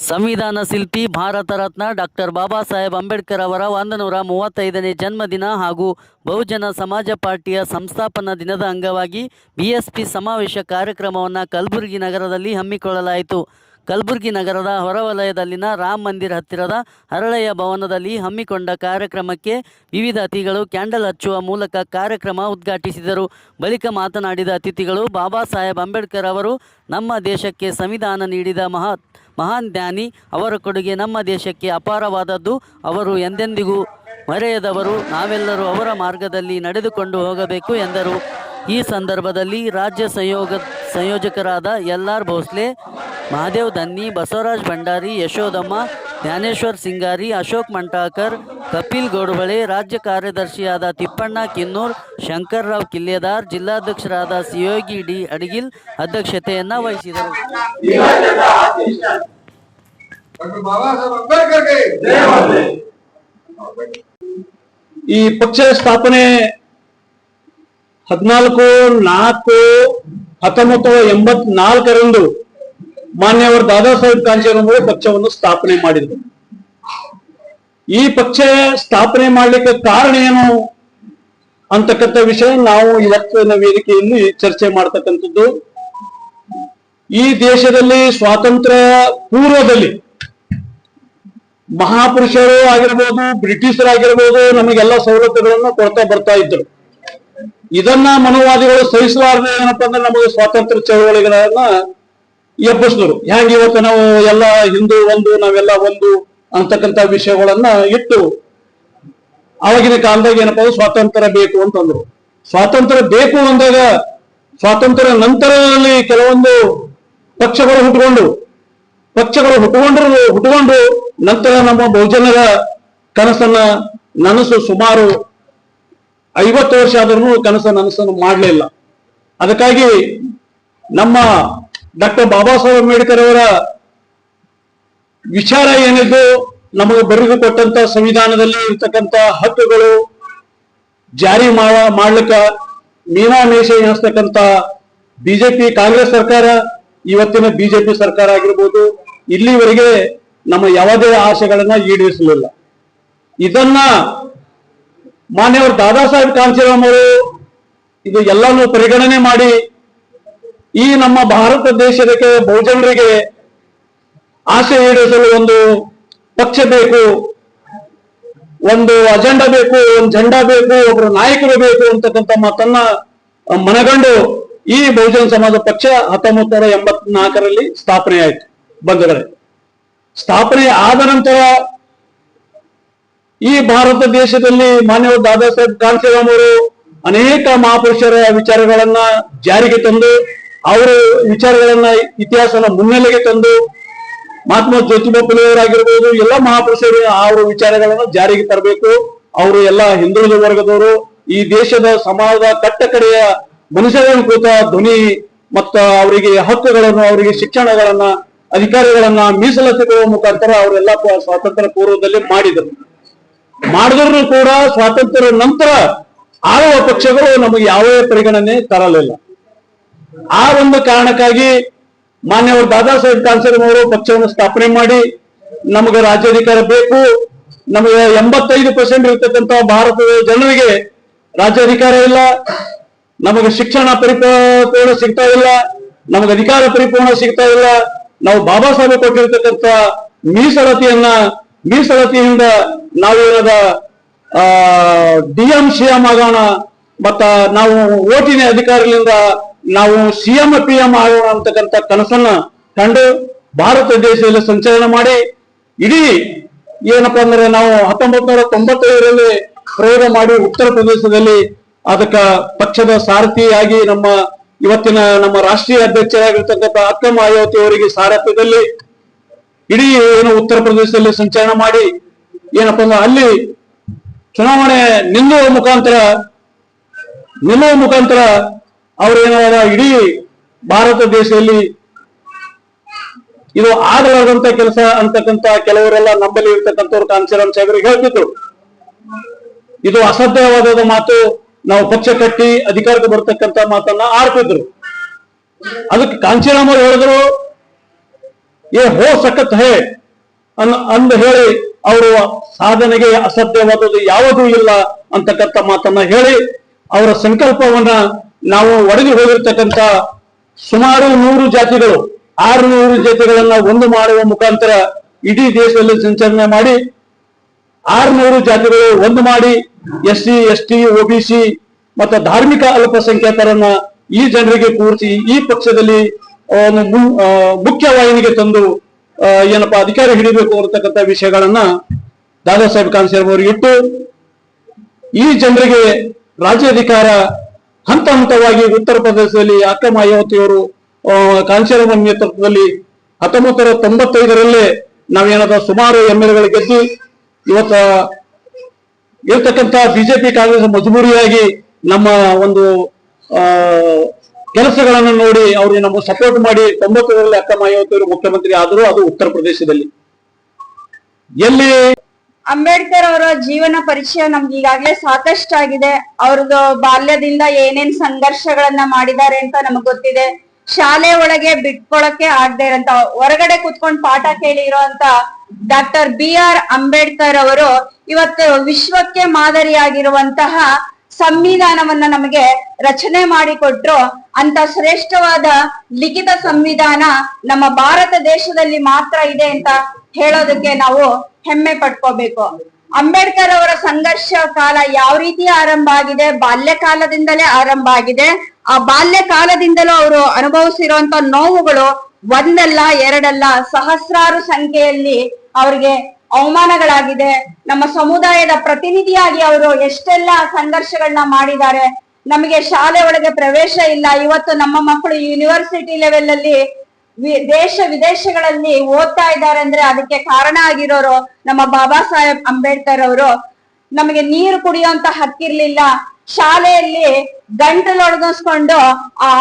ಸಂವಿಧಾನ ಶಿಲ್ಪಿ ಭಾರತ ರತ್ನ ಡಾಕ್ಟರ್ ಬಾಬಾ ಸಾಹೇಬ್ ಅಂಬೇಡ್ಕರ್ ಅವರ 135ನೇ ಜನ್ಮದಿನ ಹಾಗೂ ಬಹುಜನ ಸಮಾಜ ಪಾರ್ಟಿಯ ಸಂಸ್ಥಾಪನಾ ದಿನದ ಅಂಗವಾಗಿ ಬಿಎಸ್ಪಿ ಸಮಾವೇಶ ಕಾರ್ಯಕ್ರಮವನ್ನು ಕಲಬುರಗಿ ನಗರದಲ್ಲಿ ಹಮ್ಮಿಕೊಳ್ಳಲಾಯಿತು. ಕಲಬುರಗಿ ನಗರದ ಹೊರವಲಯದಲ್ಲಿನ ರಾಮ ಮಂದಿರ ಹತ್ತಿರದ ಹರಳೆಯ ಭವನದಲ್ಲಿ ಹಮ್ಮಿಕೊಂಡ ಕಾರ್ಯಕ್ರಮಕ್ಕೆ ವಿವಿಧ ಅತಿಥಿಗಳು ಕ್ಯಾಂಡಲ್ ಹಚ್ಚುವ ಮೂಲಕ ಕಾರ್ಯಕ್ರಮ ಉದ್ಘಾಟಿಸಿದರು. ಬಳಿಕ ಮಾತನಾಡಿದ ಅತಿಥಿಗಳು, ಬಾಬಾ ಸಾಹೇಬ್ ಅಂಬೇಡ್ಕರ್ ಅವರು ನಮ್ಮ ದೇಶಕ್ಕೆ ಸಂವಿಧಾನ ನೀಡಿದ ಮಹಾನ್ ಜ್ಞಾನಿ. ಅವರ ಕೊಡುಗೆ ನಮ್ಮ ದೇಶಕ್ಕೆ ಅಪಾರವಾದದ್ದು. ಅವರು ಎಂದೆಂದಿಗೂ ಮರೆಯದವರು. ನಾವೆಲ್ಲರೂ ಅವರ ಮಾರ್ಗದಲ್ಲಿ ನಡೆದುಕೊಂಡು ಹೋಗಬೇಕು ಎಂದರು. ಈ ಸಂದರ್ಭದಲ್ಲಿ ರಾಜ್ಯ ಸಂಯೋಜಕರಾದ ಎಲ್.ಆರ್. ಭೋಸ್ಲೆ, ಮಹಾದೇವ್ ದನ್ನಿ, ಬಸವರಾಜ್ ಭಂಡಾರಿ, ಯಶೋದಮ್ಮ, ಜ್ಞಾನೇಶ್ವರ್ ಸಿಂಗಾರಿ, ಅಶೋಕ್ ಮಂಟಾಕರ್, ಕಪಿಲ್ ಗೋಡಬಳೆ, ರಾಜ್ಯ ಕಾರ್ಯದರ್ಶಿಯಾದ ತಿಪ್ಪಣ್ಣ ಕಿನ್ನೂರ್, ಶಂಕರ್ರಾವ್ ಕಿಲ್ಲೆದಾರ್, ಜಿಲ್ಲಾಧ್ಯಕ್ಷರಾದ ಸಿಯೋಗಿ ಡಿ ಅಡಗಿಲ್ ಅಧ್ಯಕ್ಷತೆಯನ್ನು ವಹಿಸಿದರು. ಈ ಪಕ್ಷ ಸ್ಥಾಪನೆ 14/4/1984 ಮಾನ್ಯವರು ದಾದಾ ಸಾಹೇಬ್ ಕಾಂಚೇರವರು ಪಕ್ಷವನ್ನು ಸ್ಥಾಪನೆ ಮಾಡಿದರು. ಈ ಪಕ್ಷ ಸ್ಥಾಪನೆ ಮಾಡಲಿಕ್ಕೆ ಕಾರಣ ಏನು ಅಂತಕ್ಕಂಥ ವಿಷಯ ನಾವು ಇವತ್ತಿನ ವೇದಿಕೆಯಲ್ಲಿ ಚರ್ಚೆ ಮಾಡತಕ್ಕಂಥದ್ದು. ಈ ದೇಶದಲ್ಲಿ ಸ್ವಾತಂತ್ರ್ಯ ಪೂರ್ವದಲ್ಲಿ ಮಹಾಪುರುಷರು ಆಗಿರ್ಬೋದು, ಬ್ರಿಟಿಷರಾಗಿರ್ಬೋದು, ನಮಗೆಲ್ಲ ಸವಲತ್ತುಗಳನ್ನು ಕೊಡ್ತಾ ಬರ್ತಾ ಇದ್ರು. ಇದನ್ನ ಮನುವಾದಿಗಳು ಸಹಿಸಲಾರದೆ ಏನಪ್ಪಾ ಅಂದ್ರೆ ನಮಗೆ ಸ್ವಾತಂತ್ರ್ಯ ಚಳವಳಿಗಳನ್ನ ಎಬ್ಬಿಸಿದ್ರು. ಹೆಂಗೆ ಇವತ್ತು ನಾವು ಎಲ್ಲ ಹಿಂದೂ ಒಂದು, ನಾವೆಲ್ಲ ಒಂದು ಅಂತಕ್ಕಂಥ ವಿಷಯಗಳನ್ನ ಇಟ್ಟು ಆವಾಗಿನ ಕಾಲದಾಗ ಏನಪ್ಪಾ ಸ್ವಾತಂತ್ರ್ಯ ಬೇಕು ಅಂತಂದ್ರು. ಸ್ವಾತಂತ್ರ್ಯ ಬೇಕು ಅಂದಾಗ ಸ್ವಾತಂತ್ರ್ಯ ನಂತರದಲ್ಲಿ ಕೆಲವೊಂದು ಪಕ್ಷಗಳು ಹುಟ್ಟುಕೊಂಡು ನಂತರ ನಮ್ಮ ಬಹುಜನರ ನನಸು ಸುಮಾರು 50 ವರ್ಷ ಆದ್ರೂ ನನಸನ್ನು ಮಾಡಲಿಲ್ಲ. ಅದಕ್ಕಾಗಿ ನಮ್ಮ ಡಾಕ್ಟರ್ ಬಾಬಾ ಸಾಹೇಬ್ ಅಂಬೇಡ್ಕರ್ ಅವರ ವಿಚಾರ ಏನಿದ್ದು, ನಮಗೆ ಬರೆದು ಕೊಟ್ಟಂತ ಸಂವಿಧಾನದಲ್ಲಿ ಇರ್ತಕ್ಕಂಥ ಹಕ್ಕುಗಳು ಜಾರಿ ಮಾಡ್ಲಿಕ್ಕ ಮೀನಾಮೇಷ ಎನಿಸ್ತಕ್ಕಂಥ ಬಿಜೆಪಿ ಕಾಂಗ್ರೆಸ್ ಸರ್ಕಾರ, ಇವತ್ತಿನ ಬಿಜೆಪಿ ಸರ್ಕಾರ ಆಗಿರ್ಬೋದು, ಇಲ್ಲಿವರೆಗೆ ನಮ್ಮ ಯಾವುದೇ ಆಶೆಗಳನ್ನ ಈಡೇರಿಸಲಿಲ್ಲ. ಇದನ್ನ ಮಾನ್ಯವರು ದಾದಾ ಸಾಹೇಬ್ ಕಾಂಚೀರಾಮ್ ಅವರು ಇದು ಎಲ್ಲಾನು ಪರಿಗಣನೆ ಮಾಡಿ ಈ ನಮ್ಮ ಭಾರತ ದೇಶಕ್ಕೆ ಬಹುಜನರಿಗೆ ಆಸೆ ಈಡೇರಿಸಲು ಒಂದು ಪಕ್ಷ ಬೇಕು, ಒಂದು ಅಜೆಂಡಾ ಬೇಕು, ಒಂದು ಜೆಂಡಾ ಬೇಕು, ಒಬ್ಬರು ನಾಯಕರು ಬೇಕು ಅಂತಕ್ಕಂಥ ಮಾತನ್ನ ಮನಗಂಡು ಈ ಬಹುಜನ ಸಮಾಜ ಪಕ್ಷ 1984ರಲ್ಲಿ ಸ್ಥಾಪನೆ ಆಯಿತು. ಬಂಧುಗಳೇ, ಸ್ಥಾಪನೆ ಆದ ನಂತರ ಈ ಭಾರತ ದೇಶದಲ್ಲಿ ಮಾನ್ಯವರು ದಾದಾ ಸಾಹೇಬ್ ಕಾಂಚೀರಾಮ್ ಅವರು ಅನೇಕ ಮಹಾಪುರುಷರ ವಿಚಾರಗಳನ್ನ ಜಾರಿಗೆ ತಂದು, ಅವರ ವಿಚಾರಗಳನ್ನ ಇತಿಹಾಸನ ಮುನ್ನೆಲೆಗೆ ತಂದು, ಮಹಾತ್ಮ ಜ್ಯೋತಿಬಾ ಫುಲೆಯವರಾಗಿರ್ಬೋದು, ಎಲ್ಲ ಮಹಾಪುರುಷರು ಅವರ ವಿಚಾರಗಳನ್ನ ಜಾರಿಗೆ ತರಬೇಕು. ಅವರು ಎಲ್ಲ ಹಿಂದುಳಿದ ವರ್ಗದವರು, ಈ ದೇಶದ ಸಮಾಜದ ಕಟ್ಟಕಡೆಯ ಮನುಷ್ಯರನ್ನು ಕೂತ ಧ್ವನಿ ಮತ್ತ ಅವರಿಗೆ ಹಕ್ಕುಗಳನ್ನು, ಅವರಿಗೆ ಶಿಕ್ಷಣಗಳನ್ನ, ಅಧಿಕಾರಿಗಳನ್ನ ಮೀಸಲಾತಿ ಕೊಡುವ ಮುಖಾಂತರ ಅವರೆಲ್ಲ ಸ್ವಾತಂತ್ರ್ಯ ಪೂರ್ವದಲ್ಲಿ ಮಾಡಿದ್ರು ಕೂಡ ಸ್ವಾತಂತ್ರ್ಯ ನಂತರ ಆಳುವ ಪಕ್ಷಗಳು ನಮಗೆ ಯಾವುದೇ ಪರಿಗಣನೆ ತರಲಿಲ್ಲ. ಆ ಒಂದು ಕಾರಣಕ್ಕಾಗಿ ಮಾನ್ಯವರು ದಾದಾ ಸಾಹೇಬ್ ಕಾಂಚೀರಾಮ್ ಅವರು ಪಕ್ಷವನ್ನು ಸ್ಥಾಪನೆ ಮಾಡಿ, ನಮಗೆ ರಾಜ್ಯಾಧಿಕಾರ ಬೇಕು, ನಮಗೆ 85% ಇರ್ತಕ್ಕಂಥ ಭಾರತದ ಜನರಿಗೆ ರಾಜ್ಯಾಧಿಕಾರ ಇಲ್ಲ, ನಮಗೆ ಶಿಕ್ಷಣ ಪರಿಪೂರ್ಣ ಸಿಗ್ತಾ ಇಲ್ಲ, ನಮಗೆ ಅಧಿಕಾರ ಪರಿಪೂರ್ಣ ಸಿಗ್ತಾ ಇಲ್ಲ, ನಾವು ಬಾಬಾ ಸಾಹೇಬ್ ಕೊಟ್ಟಿರ್ತಕ್ಕಂಥ ಮೀಸಲಾತಿಯಿಂದ ನಾವೇನದ ಡಿ.ಎಂ. ಸಿ.ಎಂ. ಆಗೋಣ, ಮತ್ತ ನಾವು ಓಟಿನ ಅಧಿಕಾರದಿಂದ ನಾವು ಸಿ.ಎಂ. ಪಿ.ಎಂ. ಆಗೋಣ ಅಂತಕ್ಕಂಥ ಕನಸನ್ನ ಕಂಡು ಭಾರತ ದೇಶದಲ್ಲಿ ಸಂಚಲನ ಮಾಡಿ, ಇಡೀ ಏನಪ್ಪಾ ಅಂದ್ರೆ ನಾವು 1995ರಲ್ಲಿ ಪ್ರಯೋಗ ಮಾಡಿ ಉತ್ತರ ಪ್ರದೇಶದಲ್ಲಿ ಅದಕ್ಕ ಪಕ್ಷದ ಸಾರಥಿಯಾಗಿ ಇವತ್ತಿನ ನಮ್ಮ ರಾಷ್ಟ್ರೀಯ ಅಧ್ಯಕ್ಷರಾಗಿರ್ತಕ್ಕಂಥ ಅಕ್ಕ ಮಾಯಾವತಿ ಅವರಿಗೆ ಸಾರಥ್ಯದಲ್ಲಿ ಇಡೀ ಏನು ಉತ್ತರ ಪ್ರದೇಶದಲ್ಲಿ ಸಂಚಲನ ಮಾಡಿ ಏನಪ್ಪಾ ಅಂದ್ರೆ ಅಲ್ಲಿ ಚುನಾವಣೆ ನಿಲ್ಲುವ ಮುಖಾಂತರ ಅವ್ರೇನಾದ ಇಡೀ ಭಾರತ ದೇಶದಲ್ಲಿ ಇದು ಆಗಲಾರದಂತ ಕೆಲಸ ಅಂತಕ್ಕಂಥ ಕೆಲವರೆಲ್ಲ ನಮ್ಮಲ್ಲಿ ಇರ್ತಕ್ಕಂಥವ್ರು ಕಾಂಚೀರಾಮ್ ಸಾಹೇಬರಿಗೆ ಹೇಳ್ತಿದ್ರು. ಇದು ಅಸಾಧ್ಯವಾದ ಮಾತು, ನಾವು ಪಕ್ಷ ಕಟ್ಟಿ ಅಧಿಕಾರಕ್ಕೆ ಬರ್ತಕ್ಕಂಥ ಮಾತನ್ನ ಆಡ್ತಿದ್ರು. ಅದಕ್ಕೆ ಕಾಂಚೀರಾಮ್ ಅವರು ಹೇಳಿದ್ರು, ಏ ಹೋ ಸಖತ್ ಹೇ ಅಂದು ಹೇಳಿ ಅವರು ಸಾಧನೆಗೆ ಅಸಾಧ್ಯವಾದದ್ದು ಯಾವುದೂ ಇಲ್ಲ ಅಂತಕ್ಕಂಥ ಮಾತನ್ನ ಹೇಳಿ ಅವರ ಸಂಕಲ್ಪವನ್ನ ನಾವು ಒಡಗಿ ಹೋಗಿರ್ತಕ್ಕಂಥ ಸುಮಾರು 100 ಜಾತಿಗಳು 600 ಜಾತಿಗಳನ್ನ ಒಂದು ಮಾಡುವ ಮುಖಾಂತರ ಇಡೀ ದೇಶದಲ್ಲಿ ಸಂಚಲನೆ ಮಾಡಿ 600 ಜಾತಿಗಳು ಒಂದು ಮಾಡಿ SC ST OBC ಮತ್ತು ಧಾರ್ಮಿಕ ಅಲ್ಪಸಂಖ್ಯಾತರನ್ನ ಈ ಜನರಿಗೆ ಕೂರಿಸಿ ಈ ಪಕ್ಷದಲ್ಲಿ ಮುಖ್ಯವಾಹಿನಿಗೆ ತಂದು ಏನಪ್ಪಾ ಅಧಿಕಾರ ಹಿಡಿಬೇಕು ಅನ್ನತಕ್ಕಂಥ ವಿಷಯಗಳನ್ನ ದಾದಾ ಸಾಹೇಬ್ ಕಾನ್ಸೇರಾಮ್ ಅವರಿಗೆ ಇಟ್ಟು ಈ ಜನರಿಗೆ ರಾಜ್ಯಾಧಿಕಾರ ಹಂತ ಹಂತವಾಗಿ ಉತ್ತರ ಪ್ರದೇಶದಲ್ಲಿ ಅಕ್ಕ ಮಾಯಾವತಿಯವರು ಕಾನ್ಸೇರಾಮ್ ನೇತೃತ್ವದಲ್ಲಿ 1995ರಲ್ಲೇ ನಾವೇನಾದ ಸುಮಾರು MLA ಗೆದ್ದು ಇವತ್ತ ಇರತಕ್ಕಂತ ಬಿಜೆಪಿ ಕಾಂಗ್ರೆಸ್ ಮಜಬೂರಿಯಾಗಿ ನಮ್ಮ ಒಂದು ಕೆಲಸಗಳನ್ನು ನೋಡಿ ಅವ್ರಿಗೆ ನಮ್ಮ ಸಪೋರ್ಟ್ ಮಾಡಿ 90ರಲ್ಲಿ ಅಕ್ಕ ಮಾಯಾವತಿಯವರು ಮುಖ್ಯಮಂತ್ರಿ ಆದರೂ ಅದು ಉತ್ತರ ಪ್ರದೇಶದಲ್ಲಿ. ಎಲ್ಲಿ ಅಂಬೇಡ್ಕರ್ ಅವರ ಜೀವನ ಪರಿಚಯ ನಮ್ಗೆ ಈಗಾಗ್ಲೇ ಸಾಕಷ್ಟಾಗಿದೆ. ಅವ್ರದ್ದು ಬಾಲ್ಯದಿಂದ ಏನೇನ್ ಸಂಘರ್ಷಗಳನ್ನ ಮಾಡಿದ್ದಾರೆ ಅಂತ ನಮಗ್ ಗೊತ್ತಿದೆ. ಶಾಲೆ ಒಳಗೆ ಬಿಟ್ಕೊಳಕ್ಕೆ ಆಗದೆ ಇರೋಂತ ಹೊರಗಡೆ ಕುತ್ಕೊಂಡ್ ಪಾಠ ಕೇಳಿರೋ ಅಂತ ಡಾಕ್ಟರ್ BR ಅಂಬೇಡ್ಕರ್ ಅವರು ಇವತ್ತು ವಿಶ್ವಕ್ಕೆ ಮಾದರಿಯಾಗಿರುವಂತಹ ಸಂವಿಧಾನವನ್ನ ನಮಗೆ ರಚನೆ ಮಾಡಿಕೊಟ್ರು. ಅಂತ ಶ್ರೇಷ್ಠವಾದ ಲಿಖಿತ ಸಂವಿಧಾನ ನಮ್ಮ ಭಾರತ ದೇಶದಲ್ಲಿ ಮಾತ್ರ ಇದೆ ಅಂತ ಹೇಳೋದಕ್ಕೆ ನಾವು ಹೆಮ್ಮೆ ಪಡ್ಕೋಬೇಕು. ಅಂಬೇಡ್ಕರ್ ಅವರ ಸಂಘರ್ಷ ಕಾಲ ಯಾವ ರೀತಿ ಆರಂಭ ಆಗಿದೆ, ಬಾಲ್ಯ ಕಾಲದಿಂದಲೇ ಆರಂಭ ಆಗಿದೆ. ಆ ಬಾಲ್ಯ ಕಾಲದಿಂದಲೂ ಅವರು ಅನುಭವಿಸಿರುವಂತ ನೋವುಗಳು ಒಂದಲ್ಲ ಎರಡಲ್ಲ ಸಹಸ್ರಾರು ಸಂಖ್ಯೆಯಲ್ಲಿ ಅವ್ರಿಗೆ ಅವಮಾನಗಳಾಗಿದೆ. ನಮ್ಮ ಸಮುದಾಯದ ಪ್ರತಿನಿಧಿಯಾಗಿ ಅವರು ಎಷ್ಟೆಲ್ಲ ಸಂಘರ್ಷಗಳನ್ನ ಮಾಡಿದ್ದಾರೆ. ನಮಗೆ ಶಾಲೆ ಒಳಗೆ ಪ್ರವೇಶ ಇಲ್ಲ. ಇವತ್ತು ನಮ್ಮ ಮಕ್ಕಳು ಯೂನಿವರ್ಸಿಟಿ ಲೆವೆಲ್ ಅಲ್ಲಿ ದೇಶ ವಿದೇಶಗಳಲ್ಲಿ ಓದ್ತಾ ಇದ್ದಾರೆ ಅಂದ್ರೆ ಅದಕ್ಕೆ ಕಾರಣ ಆಗಿರೋರು ನಮ್ಮ ಬಾಬಾ ಸಾಹೇಬ್ ಅಂಬೇಡ್ಕರ್ ಅವರು. ನಮಗೆ ನೀರು ಕುಡಿಯುವಂತ ಹಕ್ಕಿರ್ಲಿಲ್ಲ. ಶಾಲೆಯಲ್ಲಿ ಗಂಟಲೊಡಗಿಸ್ಕೊಂಡು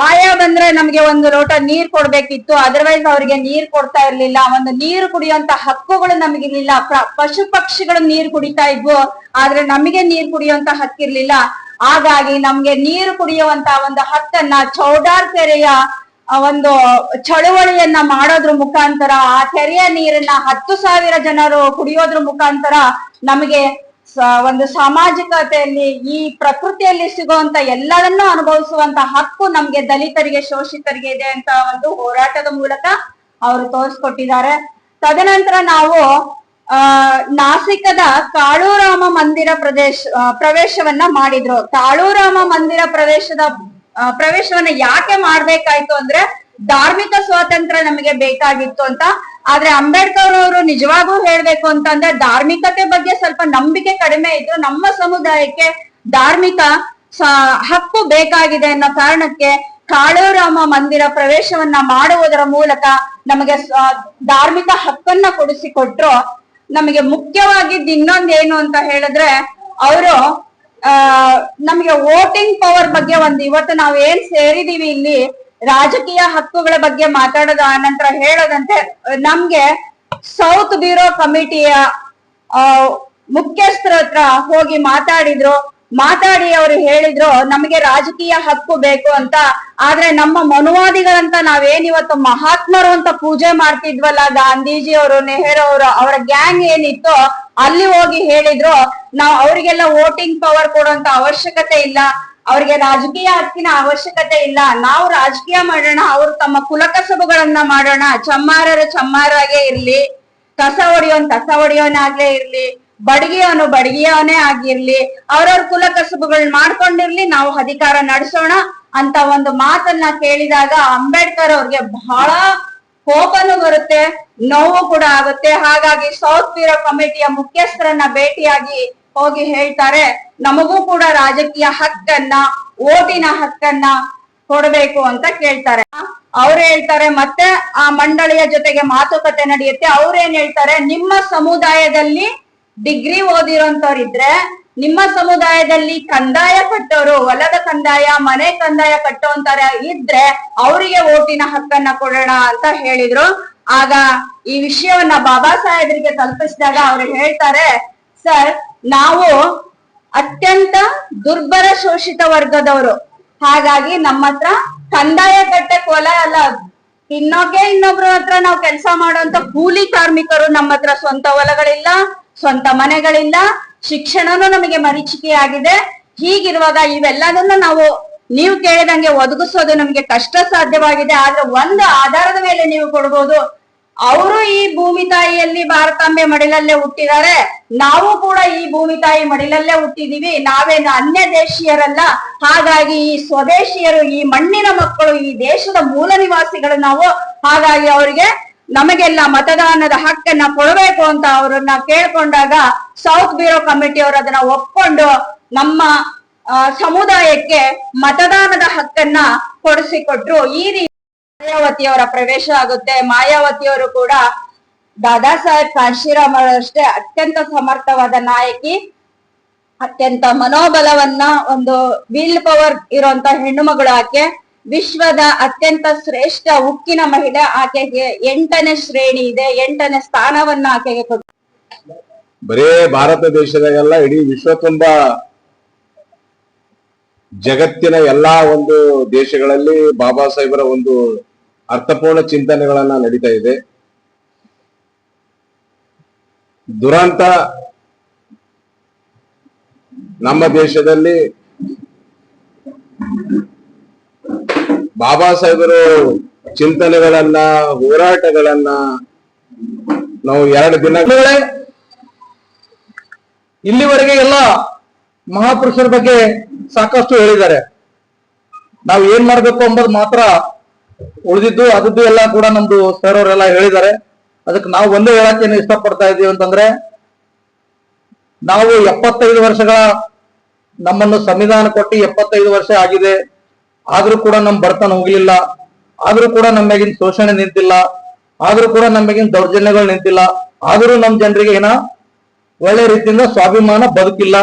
ಆಯಾ ಬಂದ್ರೆ ನಮ್ಗೆ ಒಂದು ಲೋಟ ನೀರ್ ಕೊಡ್ಬೇಕಿತ್ತು, ಅದರ್ವೈಸ್ ಅವ್ರಿಗೆ ನೀರ್ ಕೊಡ್ತಾ ಇರ್ಲಿಲ್ಲ. ಒಂದು ನೀರು ಕುಡಿಯುವಂತ ಹಕ್ಕುಗಳು ನಮಗಿರ್ಲಿಲ್ಲ. ಪಶು ಪಕ್ಷಿಗಳು ನೀರು ಕುಡಿತಾ ಇದ್ವು, ಆದ್ರೆ ನಮಗೆ ನೀರು ಕುಡಿಯುವಂತ ಹಕ್ಕಿರ್ಲಿಲ್ಲ. ಹಾಗಾಗಿ ನಮ್ಗೆ ನೀರು ಕುಡಿಯುವಂತ ಒಂದು ಹಕ್ಕನ್ನ ಚೌಡಾರ್ ಕೆರೆಯ ಒಂದು ಚಳುವಳಿಯನ್ನ ಮಾಡೋದ್ರ ಮುಖಾಂತರ ಆ ಕೆರೆಯ ನೀರನ್ನ 10,000 ಜನರು ಕುಡಿಯೋದ್ರ ಮುಖಾಂತರ ನಮಗೆ ಒಂದು ಸಾಮಾಜಿಕತೆಯಲ್ಲಿ ಈ ಪ್ರಕೃತಿಯಲ್ಲಿ ಸಿಗುವಂತ ಎಲ್ಲರನ್ನೂ ಅನುಭವಿಸುವಂತ ಹಕ್ಕು ನಮ್ಗೆ ದಲಿತರಿಗೆ ಶೋಷಿತರಿಗೆ ಇದೆ ಅಂತ ಒಂದು ಹೋರಾಟದ ಮೂಲಕ ಅವರು ತೋರಿಸ್ಕೊಟ್ಟಿದ್ದಾರೆ. ತದನಂತರ ನಾವು ನಾಸಿಕದ ಕಾಳೂರಾಮ ಮಂದಿರ ಪ್ರವೇಶವನ್ನ ಮಾಡಿದ್ರು. ಕಾಳೂರಾಮ ಮಂದಿರ ಪ್ರವೇಶವನ್ನ ಯಾಕೆ ಮಾಡ್ಬೇಕಾಯ್ತು ಅಂದ್ರೆ ಧಾರ್ಮಿಕ ಸ್ವಾತಂತ್ರ್ಯ ನಮಗೆ ಬೇಕಾಗಿತ್ತು ಅಂತ. ಆದ್ರೆ ಅಂಬೇಡ್ಕರ್ ಅವರು ನಿಜವಾಗೂ ಹೇಳ್ಬೇಕು ಅಂತಂದ್ರೆ ಧಾರ್ಮಿಕತೆ ಬಗ್ಗೆ ಸ್ವಲ್ಪ ನಂಬಿಕೆ ಕಡಿಮೆ ಇದ್ರು. ನಮ್ಮ ಸಮುದಾಯಕ್ಕೆ ಧಾರ್ಮಿಕ ಹಕ್ಕು ಬೇಕಾಗಿದೆ ಅನ್ನೋ ಕಾರಣಕ್ಕೆ ಕಾಳೂರಾಮ ಮಂದಿರ ಪ್ರವೇಶವನ್ನ ಮಾಡುವುದರ ಮೂಲಕ ನಮಗೆ ಧಾರ್ಮಿಕ ಹಕ್ಕನ್ನ ಕೊಡಿಸಿಕೊಟ್ರು. ನಮಗೆ ಮುಖ್ಯವಾಗಿದ್ದು ಇನ್ನೊಂದೇನು ಅಂತ ಹೇಳಿದ್ರೆ ಅವರು ನಮ್ಗೆ ವೋಟಿಂಗ್ ಪವರ್ ಬಗ್ಗೆ ಇವತ್ತು ನಾವ್ ಏನ್ ಸೇರಿದೀವಿ ಇಲ್ಲಿ ರಾಜಕೀಯ ಹಕ್ಕುಗಳ ಬಗ್ಗೆ ಮಾತಾಡೋದು ಆನಂತರ ಹೇಳೋದಂತೆ ನಮ್ಗೆ ಸೌತ್ ಬ್ಯೂರೋ ಕಮಿಟಿಯ ಮುಖ್ಯಸ್ಥರ ಹತ್ರ ಹೋಗಿ ಮಾತಾಡಿ ಅವರು ಹೇಳಿದ್ರು ನಮಗೆ ರಾಜಕೀಯ ಹಕ್ಕು ಬೇಕು ಅಂತ. ಆದ್ರೆ ನಮ್ಮ ಮನುವಾದಿಗಳಂತ ನಾವೇನಿವತ್ತು ಮಹಾತ್ಮರು ಅಂತ ಪೂಜೆ ಮಾಡ್ತಿದ್ವಲ್ಲ, ಗಾಂಧೀಜಿ ಅವರು, ನೆಹರು ಅವರು, ಅವರ ಗ್ಯಾಂಗ್ ಏನಿತ್ತು ಅಲ್ಲಿ ಹೋಗಿ ಹೇಳಿದ್ರು ನಾವು ಅವರಿಗೆಲ್ಲ ವೋಟಿಂಗ್ ಪವರ್ ಕೊಡುವಂತ ಅವಶ್ಯಕತೆ ಇಲ್ಲ, ಅವ್ರಿಗೆ ರಾಜಕೀಯ ಹಕ್ಕಿನ ಅವಶ್ಯಕತೆ ಇಲ್ಲ, ನಾವು ರಾಜಕೀಯ ಮಾಡೋಣ, ಅವ್ರು ತಮ್ಮ ಕುಲಕಸಬುಗಳನ್ನ ಮಾಡೋಣ, ಚಮ್ಮಾರರು ಚಮ್ಮಾರಾಗೆ ಇರ್ಲಿ, ಕಸ ಹೊಡಿಯೋನಾಗ್ಲೇ ಇರ್ಲಿ, ಬಡಗಿಯವನು ಬಡಗಿಯವನೇ ಆಗಿರ್ಲಿ, ಅವ್ರವ್ರ ಕುಲಕಸಬುಗಳನ್ನ ಮಾಡ್ಕೊಂಡಿರ್ಲಿ, ನಾವು ಅಧಿಕಾರ ನಡೆಸೋಣ ಅಂತ ಒಂದು ಮಾತನ್ನ ಕೇಳಿದಾಗ ಅಂಬೇಡ್ಕರ್ ಅವ್ರಿಗೆ ಬಹಳ ಕೋಪನೂ ಬರುತ್ತೆ, ನೋವು ಕೂಡ ಆಗುತ್ತೆ. ಹಾಗಾಗಿ ಸೌತ್ ಬ್ಯೂರೋ ಕಮಿಟಿಯ ಮುಖ್ಯಸ್ಥರನ್ನ ಭೇಟಿಯಾಗಿ ಹೋಗಿ ಹೇಳ್ತಾರೆ ನಮಗೂ ಕೂಡ ರಾಜಕೀಯ ಹಕ್ಕನ್ನ, ಓಟಿನ ಹಕ್ಕನ್ನ ಕೊಡಬೇಕು ಅಂತ ಕೇಳ್ತಾರೆ. ಅವ್ರು ಹೇಳ್ತಾರೆ, ಮತ್ತೆ ಆ ಮಂಡಳಿಯ ಜೊತೆಗೆ ಮಾತುಕತೆ ನಡೆಯುತ್ತೆ. ಅವ್ರೇನ್ ಹೇಳ್ತಾರೆ, ನಿಮ್ಮ ಸಮುದಾಯದಲ್ಲಿ ಡಿಗ್ರಿ ಓದಿರೋಂಥವ್ರಿದ್ರೆ, ನಿಮ್ಮ ಸಮುದಾಯದಲ್ಲಿ ಕಂದಾಯ ಕಟ್ಟೋರು, ಹೊಲದ ಕಂದಾಯ, ಮನೆ ಕಂದಾಯ ಕಟ್ಟೋಂತರ ಇದ್ರೆ ಅವರಿಗೆ ಓಟಿನ ಹಕ್ಕನ್ನ ಕೊಡೋಣ ಅಂತ ಹೇಳಿದ್ರು. ಆಗ ಈ ವಿಷಯವನ್ನ ಬಾಬಾ ಸಾಹೇಬರಿಗೆ ತಲುಪಿಸಿದಾಗ ಅವ್ರು ಹೇಳ್ತಾರೆ, ಸರ್ ನಾವು ಅತ್ಯಂತ ದುರ್ಬಲ ಶೋಷಿತ ವರ್ಗದವರು, ಹಾಗಾಗಿ ನಮ್ಮ ಹತ್ರ ಕಂದಾಯ ಕಟ್ಟಕ್ ಹೊಲ ಅಲ್ಲ, ತಿನ್ನೋಕೆ ಇನ್ನೊಬ್ರ ಹತ್ರ ನಾವು ಕೆಲಸ ಮಾಡುವಂತ ಕೂಲಿ ಕಾರ್ಮಿಕರು, ನಮ್ಮ ಹತ್ರ ಸ್ವಂತ ಹೊಲಗಳಿಲ್ಲ, ಸ್ವಂತ ಮನೆಗಳಿಲ್ಲ, ಶಿಕ್ಷಣನೂ ನಮಗೆ ಮರೀಚಿಕೆ ಆಗಿದೆ. ಹೀಗಿರುವಾಗ ಇವೆಲ್ಲದನ್ನ ನಾವು ನೀವು ಕೇಳಿದಂಗೆ ಒದಗಿಸೋದು ನಮ್ಗೆ ಕಷ್ಟ ಸಾಧ್ಯವಾಗಿದೆ. ಆದ್ರೆ ಒಂದು ಆಧಾರದ ಮೇಲೆ ನೀವು ಕೊಡ್ಬೋದು. ಅವರು ಈ ಭೂಮಿ ತಾಯಿಯಲ್ಲಿ ಭಾರತಾಂಬೆ ಮಡಿಲಲ್ಲೇ ಹುಟ್ಟಿದ್ದಾರೆ, ನಾವು ಕೂಡ ಈ ಭೂಮಿ ತಾಯಿ ಮಡಿಲಲ್ಲೇ ಹುಟ್ಟಿದೀವಿ. ನಾವೇನು ಅನ್ಯ ದೇಶೀಯರಲ್ಲ. ಹಾಗಾಗಿ ಈ ಸ್ವದೇಶಿಯರು, ಈ ಮಣ್ಣಿನ ಮಕ್ಕಳು, ಈ ದೇಶದ ಮೂಲ ನಿವಾಸಿಗಳು ನಾವು. ಹಾಗಾಗಿ ಅವರಿಗೆ ನಮಗೆಲ್ಲ ಮತದಾನದ ಹಕ್ಕನ್ನ ಕೊಡಬೇಕು ಅಂತ ಅವರನ್ನ ಕೇಳ್ಕೊಂಡಾಗ ಸೌತ್ ಬ್ಯೂರೋ ಕಮಿಟಿ ಅವರು ಅದನ್ನ ಒಪ್ಕೊಂಡು ನಮ್ಮ ಸಮುದಾಯಕ್ಕೆ ಮತದಾನದ ಹಕ್ಕನ್ನ ಕೊಡಿಸಿಕೊಟ್ರು. ಈ ರೀತಿ ಮಾಯಾವತಿಯವರ ಪ್ರವೇಶ ಆಗುತ್ತೆ. ಮಾಯಾವತಿಯವರು ಕೂಡ ದಾದಾ ಸಾಹೇಬ್ ಕಾಶಿರಾಮ್ ಅವರಷ್ಟೇ ಅತ್ಯಂತ ಸಮರ್ಥವಾದ ನಾಯಕಿ, ಅತ್ಯಂತ ಮನೋಬಲವನ್ನ, ಒಂದು ವಿಲ್ ಪವರ್ ಇರುವಂತ ಹೆಣ್ಣು ಮಗಳು ಆಕೆ. ವಿಶ್ವದ ಅತ್ಯಂತ ಶ್ರೇಷ್ಠ ಉಕ್ಕಿನ ಮಹಿಳೆ. ಆಕೆಗೆ 8ನೇ ಶ್ರೇಣಿ ಇದೆ, 8ನೇ ಸ್ಥಾನವನ್ನ ಆಕೆಗೆ ಕೊಟ್ಟು. ಬರೇ ಭಾರತ ದೇಶದಾಗೆಲ್ಲ ಇಡೀ ವಿಶ್ವ ತುಂಬಾ ಜಗತ್ತಿನ ಎಲ್ಲಾ ಒಂದು ದೇಶಗಳಲ್ಲಿ ಬಾಬಾ ಸಾಹೇಬರ ಒಂದು ಅರ್ಥಪೂರ್ಣ ಚಿಂತನೆಗಳನ್ನ ನಡೀತಾ ಇದೆ. ದುರಂತ ನಮ್ಮ ದೇಶದಲ್ಲಿ ಬಾಬಾ ಸಾಹೇಬರು ಚಿಂತನೆಗಳನ್ನ, ಹೋರಾಟಗಳನ್ನ ನಾವು 2 ದಿನಗಳೇ ಇಲ್ಲಿವರೆಗೆ ಎಲ್ಲ ಮಹಾಪುರುಷರ ಬಗ್ಗೆ ಸಾಕಷ್ಟು ಹೇಳಿದ್ದಾರೆ. ನಾವು ಏನ್ ಮಾಡ್ಬೇಕು ಎಂಬುದು ಮಾತ್ರ ಉಳಿದಿದ್ದು, ಅದದ್ದು ಎಲ್ಲ ಕೂಡ ನಮ್ದು ಸರ್ ಅವರೆಲ್ಲ ಹೇಳಿದ್ದಾರೆ. ಅದಕ್ಕೆ ನಾವು ಒಂದೇ ಹೇಳಕ್ಕೆ ಇಷ್ಟಪಡ್ತಾ ಇದೀವಿ ಅಂತಂದ್ರೆ, ನಾವು 75 ವರ್ಷಗಳ ನಮ್ಮನ್ನು ಸಂವಿಧಾನ ಕೊಟ್ಟು 75 ವರ್ಷ ಆಗಿದೆ. ಆದ್ರೂ ಕೂಡ ನಮ್ ಬಡತನ ಹೋಗ್ಲಿಲ್ಲ, ಆದ್ರೂ ಕೂಡ ನಮ್ಮೆಗಿನ ಶೋಷಣೆ ನಿಂತಿಲ್ಲ, ಆದ್ರೂ ಕೂಡ ನಮ್ಮೆಗಿನ ದೌರ್ಜನ್ಯಗಳು ನಿಂತಿಲ್ಲ. ಆದ್ರೂ ನಮ್ ಜನರಿಗೆ ಏನ ಒಳ್ಳೆ ರೀತಿಯಿಂದ ಸ್ವಾಭಿಮಾನ ಬದುಕಿಲ್ಲ,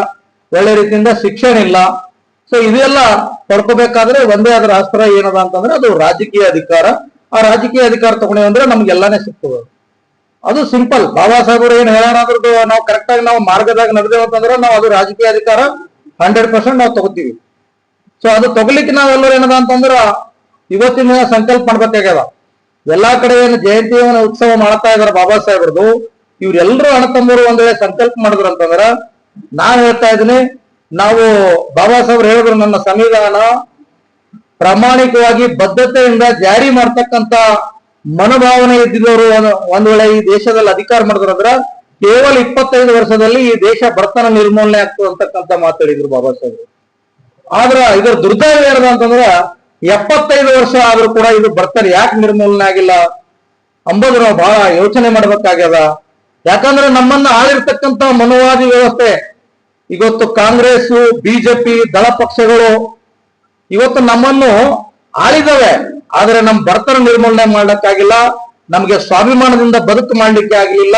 ಒಳ್ಳೆ ರೀತಿಯಿಂದ ಶಿಕ್ಷಣ ಇಲ್ಲ. ಸೊ ಇದೆಲ್ಲ ಪಡ್ಕೋಬೇಕಾದ್ರೆ ಒಂದೇ ಅದರ ಅಸ್ತ್ರ ಏನದ ಅಂತಂದ್ರೆ ಅದು ರಾಜಕೀಯ ಅಧಿಕಾರ. ಆ ರಾಜಕೀಯ ಅಧಿಕಾರ ತಗೊಂಡೇವೆ ಅಂದ್ರೆ ನಮ್ಗೆಲ್ಲಾನೇ ಸಿಗ್ತದೆ. ಅದು ಸಿಂಪಲ್. ಬಾಬಾ ಸಾಹೇಬರು ಏನ್ ಹೇಳೋದ್ರದ್ದು ನಾವು ಕರೆಕ್ಟ್ ಆಗಿ ನಾವು ಮಾರ್ಗದಾಗ ನಡೆದೇವು ಅಂತಂದ್ರೆ ನಾವು ಅದು ರಾಜಕೀಯ ಅಧಿಕಾರ 100% ನಾವು ತಗೋತೀವಿ. ಸೊ ಅದು ತಗೊಲಿಕ್ಕೆ ನಾವೆಲ್ಲರೂ ಏನದ ಅಂತಂದ್ರ ಇವತ್ತಿನ ದಿನ ಸಂಕಲ್ಪ ಮಾಡ್ಬೇಕಾಗ್ಯದ. ಎಲ್ಲಾ ಕಡೆ ಏನು ಜಯಂತಿ ಉತ್ಸವ ಮಾಡ್ತಾ ಇದಾರೆ ಬಾಬಾ ಸಾಹೇಬ್ರದ್ದು, ಇವ್ರೆಲ್ರು ಅಣ್ಣ ತಮ್ಮರು ಒಂದ್ ವೇಳೆ ಸಂಕಲ್ಪ ಮಾಡಿದ್ರು ಅಂತಂದ್ರ, ನಾನ್ ಹೇಳ್ತಾ ಇದ್ದೀನಿ, ನಾವು ಬಾಬಾ ಸಾಹೇಬ್ರು ಹೇಳಿದ್ರು ನನ್ನ ಸಂವಿಧಾನ ಪ್ರಾಮಾಣಿಕವಾಗಿ ಬದ್ಧತೆಯಿಂದ ಜಾರಿ ಮಾಡ್ತಕ್ಕಂತ ಮನೋಭಾವನೆ ಇದ್ದಿದ್ದವರು ಒಂದ್ ವೇಳೆ ಈ ದೇಶದಲ್ಲಿ ಅಧಿಕಾರ ಮಾಡಿದ್ರಂದ್ರ ಕೇವಲ 25 ವರ್ಷದಲ್ಲಿ ಈ ದೇಶ ಬಡತನ ನಿರ್ಮೂಲನೆ ಆಗ್ತದೆ ಅಂತಕ್ಕಂತ ಮಾತಾಡಿದ್ರು ಬಾಬಾ ಸಾಹೇಬ್ರು. ಆದ್ರ ಇದ್ರ ದುರ್ದೈವ ಏನದ ಅಂತಂದ್ರ 75 ವರ್ಷ ಆದ್ರೂ ಕೂಡ ಇದು ಬಡತನ ಯಾಕೆ ನಿರ್ಮೂಲನೆ ಆಗಿಲ್ಲ ಅಂಬುದು ನಾವು ಬಹಳ ಯೋಚನೆ ಮಾಡ್ಬೇಕಾಗ್ಯದ. ಯಾಕಂದ್ರೆ ನಮ್ಮನ್ನ ಆಳಿರ್ತಕ್ಕಂತ ಮನೋವಾದಿ ವ್ಯವಸ್ಥೆ ಇವತ್ತು ಕಾಂಗ್ರೆಸ್, ಬಿಜೆಪಿ, ದಳ ಪಕ್ಷಗಳು ಇವತ್ತು ನಮ್ಮನ್ನು ಆಳಿದವೆ. ಆದ್ರೆ ನಮ್ ಬಡತನ ನಿರ್ಮೂಲನೆ ಮಾಡ್ಲಿಕ್ಕಾಗಿಲ್ಲ, ನಮ್ಗೆ ಸ್ವಾಭಿಮಾನದಿಂದ ಬದುಕು ಮಾಡ್ಲಿಕ್ಕೆ ಆಗ್ಲಿಲ್ಲ,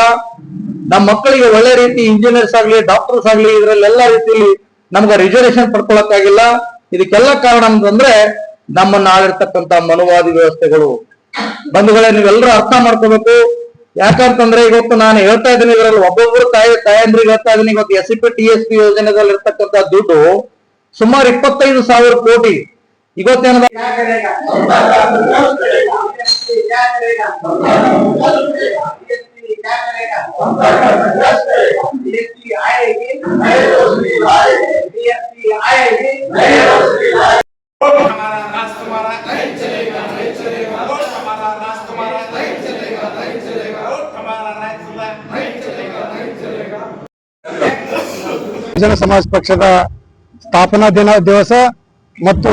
ನಮ್ಮ ಮಕ್ಕಳಿಗೆ ಒಳ್ಳೆ ರೀತಿ ಇಂಜಿನಿಯರ್ಸ್ ಆಗ್ಲಿ, ಡಾಕ್ಟರ್ಸ್ ಆಗ್ಲಿ, ಇದ್ರಲ್ಲೆಲ್ಲ ರೀತಿಯಲ್ಲಿ ನಮ್ಗೆ ರಿಸರ್ವೇಶನ್ ಪಡ್ಕೊಳಕ್ಕಾಗಿಲ್ಲ. ಇದಕ್ಕೆಲ್ಲ ಕಾರಣ ಅಂತಂದ್ರೆ ನಮ್ಮನ್ನ ಆಳಿರ್ತಕ್ಕಂತ ಮನೋವಾದಿ ವ್ಯವಸ್ಥೆಗಳು. ಬಂಧುಗಳೇ, ನೀವೆಲ್ಲರೂ ಅರ್ಥ ಮಾಡ್ಕೋಬೇಕು. ಯಾಕಂತಂದ್ರೆ ಇವತ್ತು ನಾನು ಹೇಳ್ತಾ ಇದ್ದೀನಿ, ಇದರಲ್ಲಿ ಒಬ್ಬೊಬ್ರು ತಾಯಂದ್ರಿಗೆ ಹೇಳ್ತಾ ಇದ್ದೀನಿ, ಇವತ್ತು SCP TSP ಯೋಜನೆದಲ್ಲಿ ಇರ್ತಕ್ಕಂಥ ದುಡ್ಡು ಸುಮಾರು 25,000 ಕೋಟಿ. ಇವತ್ತೇನದ ಬಹುಜನ ಸಮಾಜ ಪಕ್ಷದ ಸ್ಥಾಪನಾ ದಿವಸ ಮತ್ತು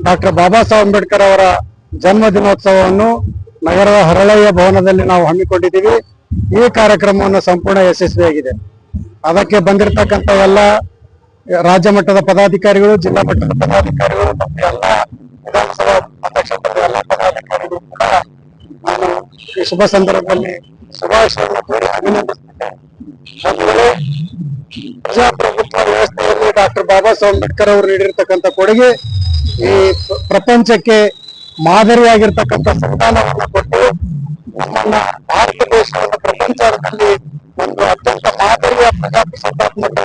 ಡಾಕ್ಟರ್ ಬಾಬಾ ಸಾಹೇಬ್ ಅಂಬೇಡ್ಕರ್ ಅವರ ಜನ್ಮ ದಿನೋತ್ಸವವನ್ನು ನಗರದ ಹರಳಯ್ಯ ಭವನದಲ್ಲಿ ನಾವು ಹಮ್ಮಿಕೊಂಡಿದ್ದೀವಿ. ಈ ಕಾರ್ಯಕ್ರಮವನ್ನು ಸಂಪೂರ್ಣ ಯಶಸ್ವಿಯಾಗಿದೆ. ಅದಕ್ಕೆ ಬಂದಿರತಕ್ಕಂತ ಎಲ್ಲ ರಾಜ್ಯ ಮಟ್ಟದ ಪದಾಧಿಕಾರಿಗಳು, ಜಿಲ್ಲಾ ಮಟ್ಟದ ಪದಾಧಿಕಾರಿಗಳು ಮತ್ತು ಎಲ್ಲ ವಿಧಾನಸಭಾ ಮತಕ್ಷೇತ್ರದ ಎಲ್ಲ ಪದಾಧಿಕಾರಿಗಳು ಕೂಡ ನಾನು ಈ ಶುಭ ಸಂದರ್ಭದಲ್ಲಿ ಶುಭಾಶಯವನ್ನು ಕೋರಿ ಅಭಿನಂದಿಸುತ್ತೇನೆ. ಒಂದು ವೇಳೆ ಪ್ರಜಾಪ್ರಭುತ್ವ ವ್ಯವಸ್ಥೆಯಲ್ಲಿ ಡಾಕ್ಟರ್ ಬಾಬಾ ಸಾಹೇಬ್ ಅಂಬೇಡ್ಕರ್ ಅವರು ನೀಡಿರ್ತಕ್ಕಂಥ ಕೊಡುಗೆ ಈ ಪ್ರಪಂಚಕ್ಕೆ ಮಾದರಿಯಾಗಿರ್ತಕ್ಕಂಥ ಸಂವಿಧಾನವನ್ನು ಕೊಟ್ಟು ನಮ್ಮನ್ನ ಭಾರತ ದೇಶವನ್ನು ಪ್ರಪಂಚದಲ್ಲಿ ಒಂದು ಅತ್ಯಂತ ಮಾದರಿಯ ಪ್ರಜಾಪ್ರಭುತ್ವಾತ್ಮಕ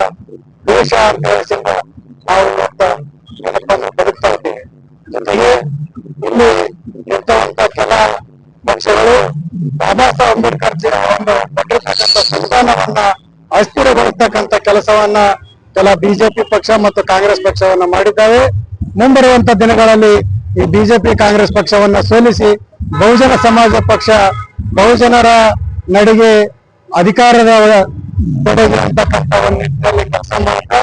ದೇಶ ಅಂತ ಹೇಳಿಸಿದ ನಾವು ಇವತ್ತು ನೆನಪನ್ನು ಬದುಕ್ತಾ ಇದ್ದೇವೆ. ಜೊತೆಗೆ ಇಲ್ಲಿ ಇರ್ತವಂತ ಕೆಲ ಪಕ್ಷಗಳು ಬಾಬಾ ಸಾಹೇಬ್ ಅಂಬೇಡ್ಕರ್ ಒಂದು ಕೊಟ್ಟಿರ್ತಕ್ಕಂಥ ಸಂವಿಧಾನವನ್ನ ಅಸ್ಥಿರಗೊಳಿಸ್ತಕ್ಕಂಥ ಕೆಲಸವನ್ನ ಕೆಲ ಬಿಜೆಪಿ ಪಕ್ಷ ಮತ್ತು ಕಾಂಗ್ರೆಸ್ ಪಕ್ಷವನ್ನ ಮಾಡಿದ್ದಾವೆ. ಮುಂಬರುವಂತ ದಿನಗಳಲ್ಲಿ ಈ ಬಿಜೆಪಿ ಕಾಂಗ್ರೆಸ್ ಪಕ್ಷವನ್ನ ಸೋಲಿಸಿ ಬಹುಜನ ಸಮಾಜ ಪಕ್ಷ ಬಹುಜನರ ನಡಿಗೆ ಅಧಿಕಾರದ ಕಡೆಗೆ ಅಂತಕ್ಕಂಥ ಒಂದು ನಿಟ್ಟಿನಲ್ಲಿ ಕೆಲಸ ಮಾಡ್ತಾ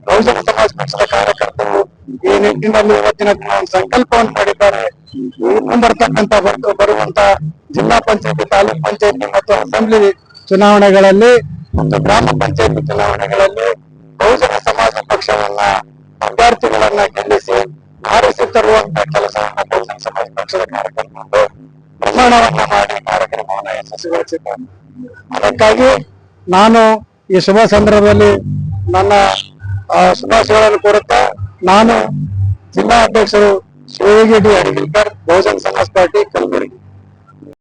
ಬಹುಜನ ಸಮಾಜ ಪಕ್ಷದ ಕಾರ್ಯಕರ್ತರು ಈ ನಿಟ್ಟಿನಲ್ಲಿ ಇವತ್ತಿನ ದಿನ ಒಂದು ಸಂಕಲ್ಪವನ್ನು ಮಾಡಿದ್ದಾರೆ. ಮುಂಬರ್ತಕ್ಕಂಥ ಬರುವಂತ ಜಿಲ್ಲಾ ಪಂಚಾಯತಿ, ತಾಲೂಕ್ ಪಂಚಾಯತಿ ಮತ್ತು ಅಸೆಂಬ್ಲಿ ಚುನಾವಣೆಗಳಲ್ಲಿ ಮತ್ತು ಗ್ರಾಮ ಪಂಚಾಯತಿ ಚುನಾವಣೆಗಳಲ್ಲಿ ಬಹುಜನ ಸಮಾಜ ಪಕ್ಷವನ್ನ ಅಭ್ಯರ್ಥಿಗಳನ್ನ ಗೆಲ್ಲಿಸಿ ಆರಿಸಿ ತರುವಂತ ಕೆಲಸವನ್ನ ಬಹುಜನ ಸಮಾಜ ಪಕ್ಷದ ಕಾರ್ಯಕರ್ತರು ಪ್ರಮಾಣವನ್ನ ಮಾಡಿ ಕಾರ್ಯಕ್ರಮವನ್ನ ಯಶಸ್ವಿಗೊಳಿಸಿದ್ದಾರೆ. ಅದಕ್ಕಾಗಿ ನಾನು ಈ ಶುಭ ಸಂದರ್ಭದಲ್ಲಿ ನನ್ನ ಶುಭಾಶಯಗಳನ್ನು ಕೋರುತ್ತಾ ನಾನು ಜಿಲ್ಲಾ ಅಧ್ಯಕ್ಷರು ಶಿವಯೋಗಿ ಡಿ ಅಡಿಗಲ್ಕರ್, ಬಹುಜನ ಸಮಾಜ ಪಾರ್ಟಿ ಕಲಬುರಗಿ.